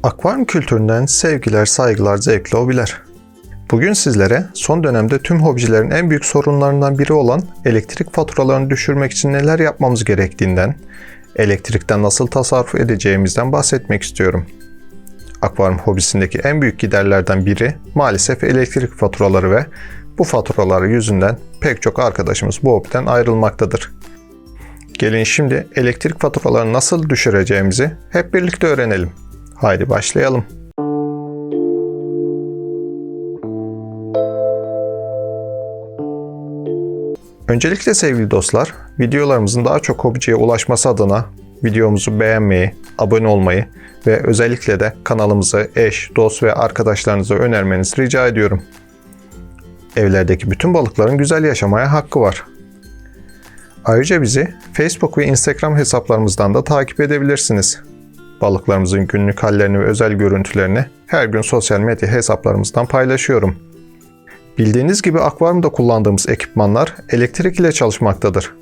Akvaryum kültüründen sevgiler, saygılar, zevkli hobiler. Bugün sizlere son dönemde tüm hobicilerin en büyük sorunlarından biri olan elektrik faturalarını düşürmek için neler yapmamız gerektiğinden, elektrikten nasıl tasarruf edeceğimizden bahsetmek istiyorum. Akvaryum hobisindeki en büyük giderlerden biri maalesef elektrik faturaları ve bu faturaları yüzünden pek çok arkadaşımız bu hobiden ayrılmaktadır. Gelin şimdi elektrik faturalarını nasıl düşüreceğimizi hep birlikte öğrenelim. Haydi başlayalım. Öncelikle sevgili dostlar, videolarımızın daha çok hobiciye ulaşması adına videomuzu beğenmeyi, abone olmayı ve özellikle de kanalımızı eş, dost ve arkadaşlarınıza önermenizi rica ediyorum. Evlerdeki bütün balıkların güzel yaşamaya hakkı var. Ayrıca bizi Facebook ve Instagram hesaplarımızdan da takip edebilirsiniz. Balıklarımızın günlük hallerini ve özel görüntülerini her gün sosyal medya hesaplarımızdan paylaşıyorum. Bildiğiniz gibi akvaryumda kullandığımız ekipmanlar elektrik ile çalışmaktadır.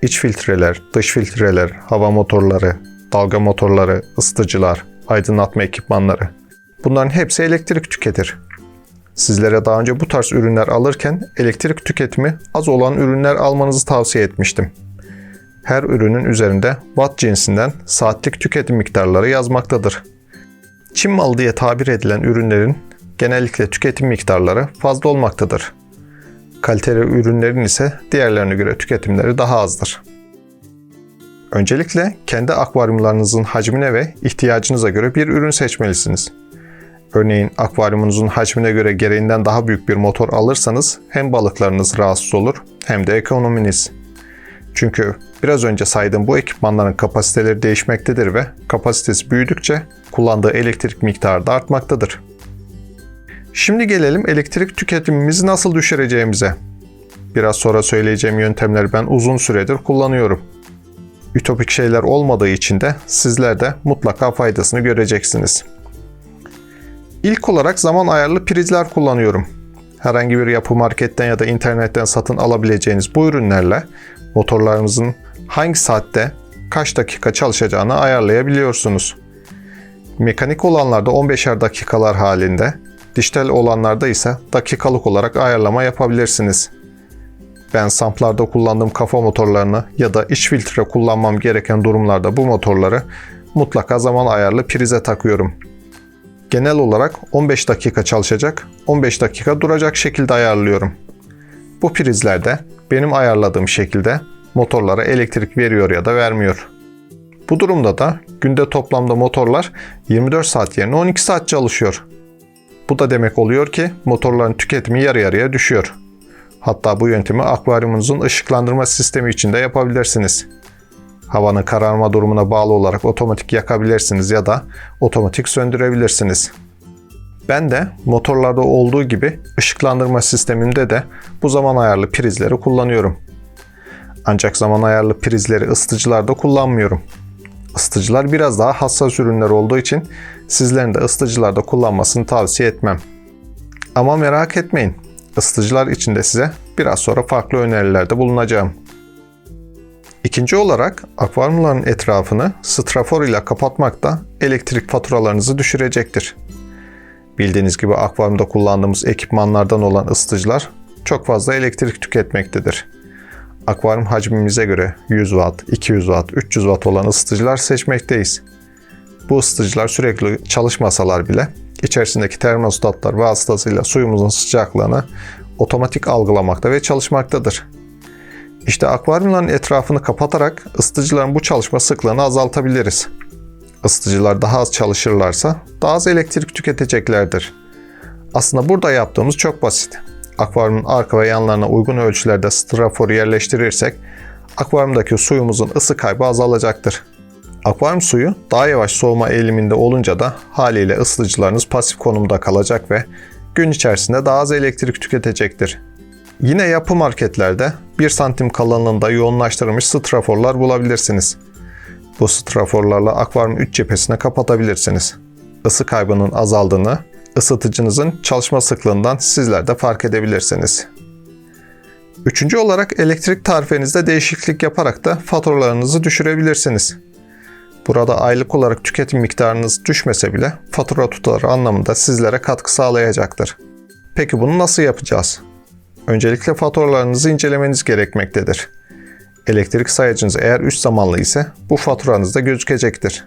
İç filtreler, dış filtreler, hava motorları, dalga motorları, ısıtıcılar, aydınlatma ekipmanları. Bunların hepsi elektrik tüketir. Sizlere daha önce bu tarz ürünler alırken elektrik tüketimi az olan ürünler almanızı tavsiye etmiştim. Her ürünün üzerinde watt cinsinden saatlik tüketim miktarları yazmaktadır. Çin malı diye tabir edilen ürünlerin genellikle tüketim miktarları fazla olmaktadır. Kaliteli ürünlerin ise diğerlerine göre tüketimleri daha azdır. Öncelikle kendi akvaryumlarınızın hacmine ve ihtiyacınıza göre bir ürün seçmelisiniz. Örneğin akvaryumunuzun hacmine göre gereğinden daha büyük bir motor alırsanız hem balıklarınız rahatsız olur hem de ekonominiz. Çünkü biraz önce saydığım bu ekipmanların kapasiteleri değişmektedir ve kapasitesi büyüdükçe kullandığı elektrik miktarı da artmaktadır. Şimdi gelelim elektrik tüketimimizi nasıl düşüreceğimize. Biraz sonra söyleyeceğim yöntemleri ben uzun süredir kullanıyorum. Ütopik şeyler olmadığı için de sizler de mutlaka faydasını göreceksiniz. İlk olarak zaman ayarlı prizler kullanıyorum. Herhangi bir yapı marketten ya da internetten satın alabileceğiniz bu ürünlerle motorlarınızın hangi saatte kaç dakika çalışacağını ayarlayabiliyorsunuz. Mekanik olanlarda 15'er dakikalar halinde, dijital olanlarda ise dakikalık olarak ayarlama yapabilirsiniz. Ben samplarda kullandığım kafa motorlarını ya da iç filtre kullanmam gereken durumlarda bu motorları mutlaka zaman ayarlı prize takıyorum. Genel olarak 15 dakika çalışacak, 15 dakika duracak şekilde ayarlıyorum. Bu prizlerde benim ayarladığım şekilde motorlara elektrik veriyor ya da vermiyor. Bu durumda da günde toplamda motorlar 24 saat yerine 12 saat çalışıyor. Bu da demek oluyor ki motorların tüketimi yarı yarıya düşüyor. Hatta bu yöntemi akvaryumunuzun ışıklandırma sistemi için de yapabilirsiniz. Havanın kararma durumuna bağlı olarak otomatik yakabilirsiniz ya da otomatik söndürebilirsiniz. Ben de motorlarda olduğu gibi ışıklandırma sistemimde de bu zaman ayarlı prizleri kullanıyorum. Ancak zaman ayarlı prizleri ısıtıcılarda kullanmıyorum. Isıtıcılar biraz daha hassas ürünler olduğu için sizlerin de ısıtıcılarda kullanmasını tavsiye etmem. Ama merak etmeyin, ısıtıcılar için de size biraz sonra farklı önerilerde bulunacağım. İkinci olarak akvaryumların etrafını strafor ile kapatmak da elektrik faturalarınızı düşürecektir. Bildiğiniz gibi akvaryumda kullandığımız ekipmanlardan olan ısıtıcılar çok fazla elektrik tüketmektedir. Akvaryum hacmimize göre 100 Watt, 200 Watt, 300 Watt olan ısıtıcılar seçmekteyiz. Bu ısıtıcılar sürekli çalışmasalar bile içerisindeki termostatlar vasıtasıyla suyumuzun sıcaklığını otomatik algılamakta ve çalışmaktadır. İşte akvaryumların etrafını kapatarak ısıtıcıların bu çalışma sıklığını azaltabiliriz. Isıtıcılar daha az çalışırlarsa daha az elektrik tüketeceklerdir. Aslında burada yaptığımız çok basit. Akvaryumun arka ve yanlarına uygun ölçülerde straforu yerleştirirsek akvaryumdaki suyumuzun ısı kaybı azalacaktır. Akvaryum suyu daha yavaş soğuma eğiliminde olunca da haliyle ısıtıcılarınız pasif konumda kalacak ve gün içerisinde daha az elektrik tüketecektir. Yine yapı marketlerde 1 santim kalınlığında yoğunlaştırılmış straforlar bulabilirsiniz. Bu straforlarla akvaryum üç cephesine kapatabilirsiniz. Isı kaybının azaldığını, ısıtıcınızın çalışma sıklığından sizler de fark edebilirsiniz. Üçüncü olarak elektrik tarifenizde değişiklik yaparak da faturalarınızı düşürebilirsiniz. Burada aylık olarak tüketim miktarınız düşmese bile fatura tutarı anlamında sizlere katkı sağlayacaktır. Peki bunu nasıl yapacağız? Öncelikle faturalarınızı incelemeniz gerekmektedir. Elektrik sayacınız eğer 3 zamanlı ise bu faturanızda gözükecektir.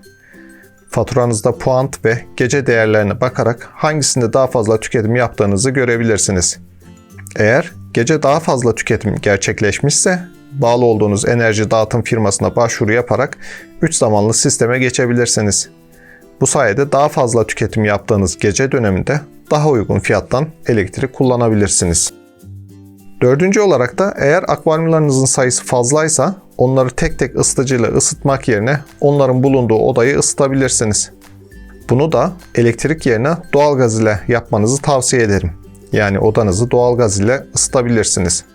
Faturanızda puant ve gece değerlerine bakarak hangisinde daha fazla tüketim yaptığınızı görebilirsiniz. Eğer gece daha fazla tüketim gerçekleşmişse bağlı olduğunuz enerji dağıtım firmasına başvuru yaparak 3 zamanlı sisteme geçebilirsiniz. Bu sayede daha fazla tüketim yaptığınız gece döneminde daha uygun fiyattan elektrik kullanabilirsiniz. Dördüncü olarak da eğer akvaryumlarınızın sayısı fazlaysa onları tek tek ısıtıcıyla ısıtmak yerine onların bulunduğu odayı ısıtabilirsiniz. Bunu da elektrik yerine doğalgaz ile yapmanızı tavsiye ederim. Yani odanızı doğalgaz ile ısıtabilirsiniz.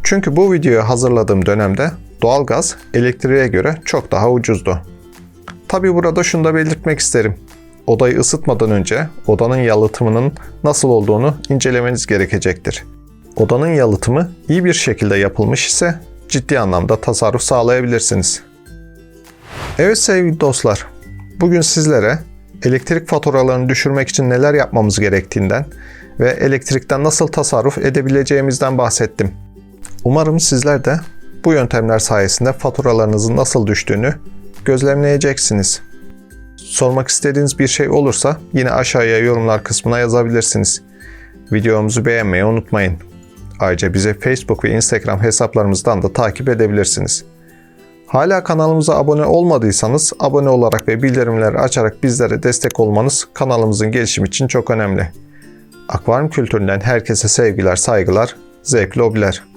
Çünkü bu videoyu hazırladığım dönemde doğalgaz elektriğe göre çok daha ucuzdu. Tabi burada şunu da belirtmek isterim. Odayı ısıtmadan önce odanın yalıtımının nasıl olduğunu incelemeniz gerekecektir. Odanın yalıtımı iyi bir şekilde yapılmış ise ciddi anlamda tasarruf sağlayabilirsiniz. Evet sevgili dostlar, bugün sizlere elektrik faturalarını düşürmek için neler yapmamız gerektiğinden ve elektrikten nasıl tasarruf edebileceğimizden bahsettim. Umarım sizler de bu yöntemler sayesinde faturalarınızın nasıl düştüğünü gözlemleyeceksiniz. Sormak istediğiniz bir şey olursa yine aşağıya yorumlar kısmına yazabilirsiniz. Videomuzu beğenmeyi unutmayın. Ayrıca bizi Facebook ve Instagram hesaplarımızdan da takip edebilirsiniz. Hala kanalımıza abone olmadıysanız abone olarak ve bildirimleri açarak bizlere destek olmanız kanalımızın gelişimi için çok önemli. Akvaryum kültüründen herkese sevgiler, saygılar, zevkli hobiler.